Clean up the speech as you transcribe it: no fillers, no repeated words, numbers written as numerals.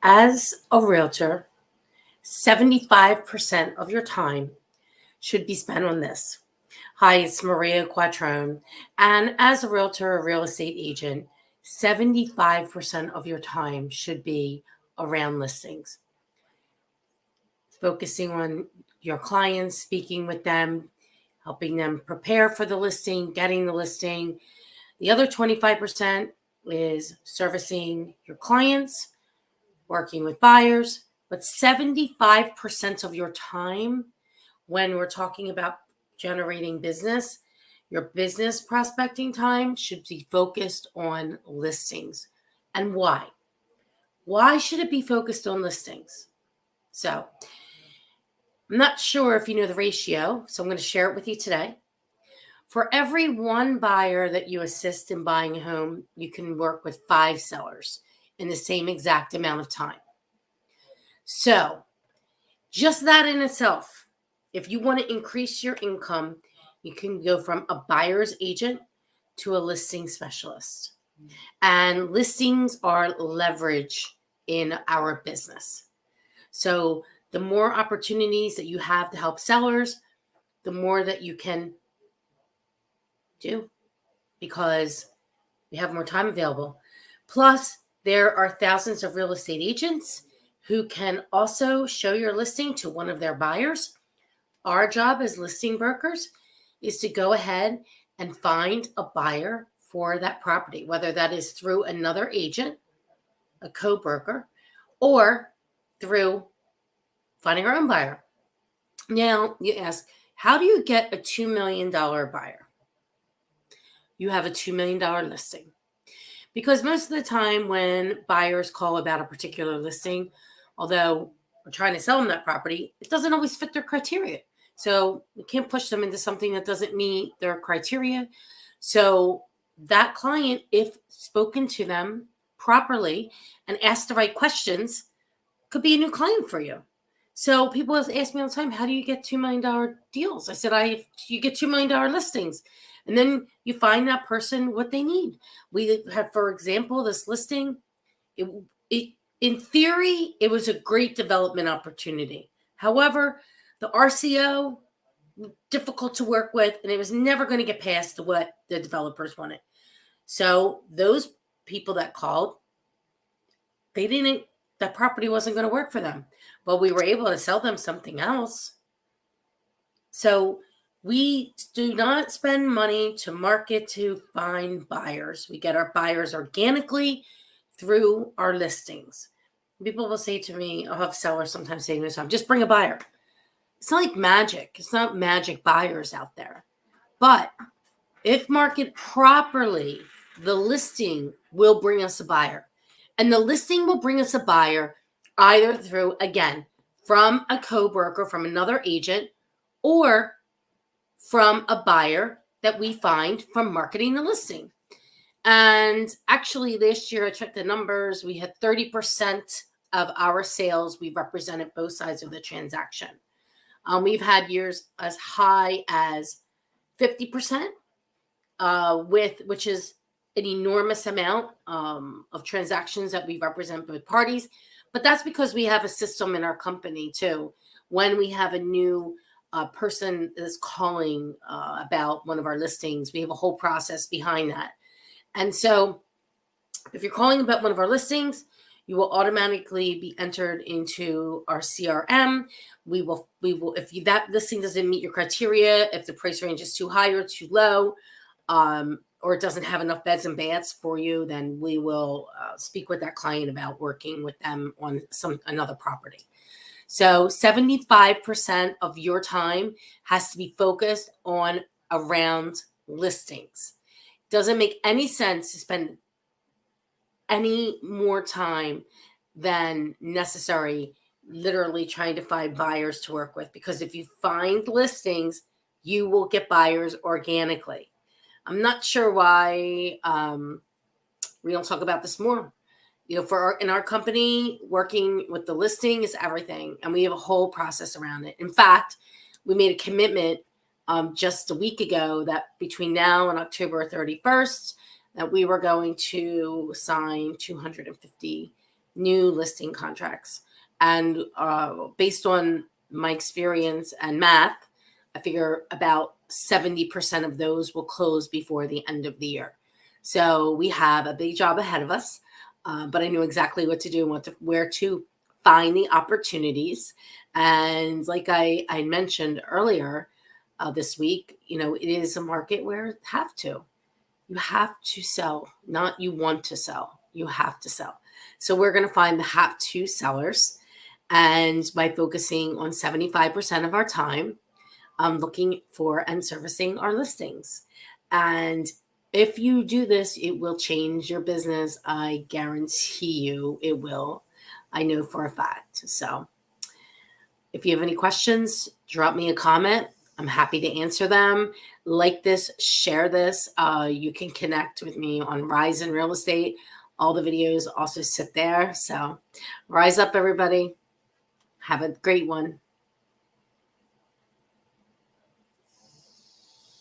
As a realtor, 75% of your time should be spent on this. Hi, it's Maria Quattrone. And as a realtor, a real estate agent, 75% of your time should be around listings, focusing on your clients, speaking with them, helping them prepare for the listing, getting the listing. The other 25% is servicing your clients, working with buyers, but 75% of your time when we're talking about generating business, your business prospecting time should be focused on listings. And why? Why should it be focused on listings? So, I'm not sure if you know the ratio, so I'm going to share it with you today. For every one buyer that you assist in buying a home, you can work with 5 sellers in the same exact amount of time. So, just that in itself, if you want to increase your income, you can go from a buyer's agent to a listing specialist. And listings are leverage in our business. So the more opportunities that you have to help sellers, the more that you can do because we have more time available. Plus, there are thousands of real estate agents who can also show your listing to one of their buyers. Our job as listing brokers is to go ahead and find a buyer for that property, whether that is through another agent, a co-broker, or through finding our own buyer. Now, you ask, how do you get a $2 million buyer? You have a $2 million listing. Because most of the time when buyers call about a particular listing, although we're trying to sell them that property, it doesn't always fit their criteria. So we can't push them into something that doesn't meet their criteria. So that client, if spoken to them properly and asked the right questions, could be a new client for you. So people ask me all the time, how do you get $2 million deals? I said, you get $2 million listings. And then you find that person what they need. We have, for example, this listing. In theory, it was a great development opportunity. However, the RCO, difficult to work with, and it was never going to get past what the developers wanted. So those people that called, that property wasn't going to work for them. But we were able to sell them something else. So we do not spend money to market to find buyers. We get our buyers organically through our listings. People will say to me, I'll have sellers sometimes say to me, just bring a buyer. It's not like magic. It's not magic buyers out there. But if marketed properly, the listing will bring us a buyer. And the listing will bring us a buyer either through, again, from a co-broker, from another agent, or from a buyer that we find from marketing the listing. And actually, last year, I checked the numbers. We had 30% of our sales. We represented both sides of the transaction. We've had years as high as 50%, which is an enormous amount of transactions that we represent both parties. But that's because we have a system in our company, too. When we have a new person is calling about one of our listings, we have a whole process behind that. And so if you're calling about one of our listings, you will automatically be entered into our CRM. We will, if that listing doesn't meet your criteria, if the price range is too high or too low, or it doesn't have enough beds and baths for you, then we will speak with that client about working with them on another property. So 75% of your time has to be focused on around listings. Doesn't make any sense to spend any more time than necessary literally trying to find buyers to work with, because if you find listings, you will get buyers organically. I'm not sure why we don't talk about this more. In our company, working with the listing is everything, and we have a whole process around it. In fact, we made a commitment just a week ago that between now and October 31st, that we were going to sign 250 new listing contracts. And based on my experience and math, I figure about 70% of those will close before the end of the year. So we have a big job ahead of us, but I know exactly what to do and where to find the opportunities. And like I mentioned earlier this week, it is a market where you have to sell, not you want to sell. You have to sell. So we're going to find the have to sellers. And by focusing on 75% of our time, looking for and servicing our listings. And if you do this, it will change your business. I guarantee you it will. I know for a fact. So if you have any questions, drop me a comment. I'm happy to answer them. Like this, share this. You can connect with me on Rise in Real Estate. All the videos also sit there. So rise up, everybody. Have a great one.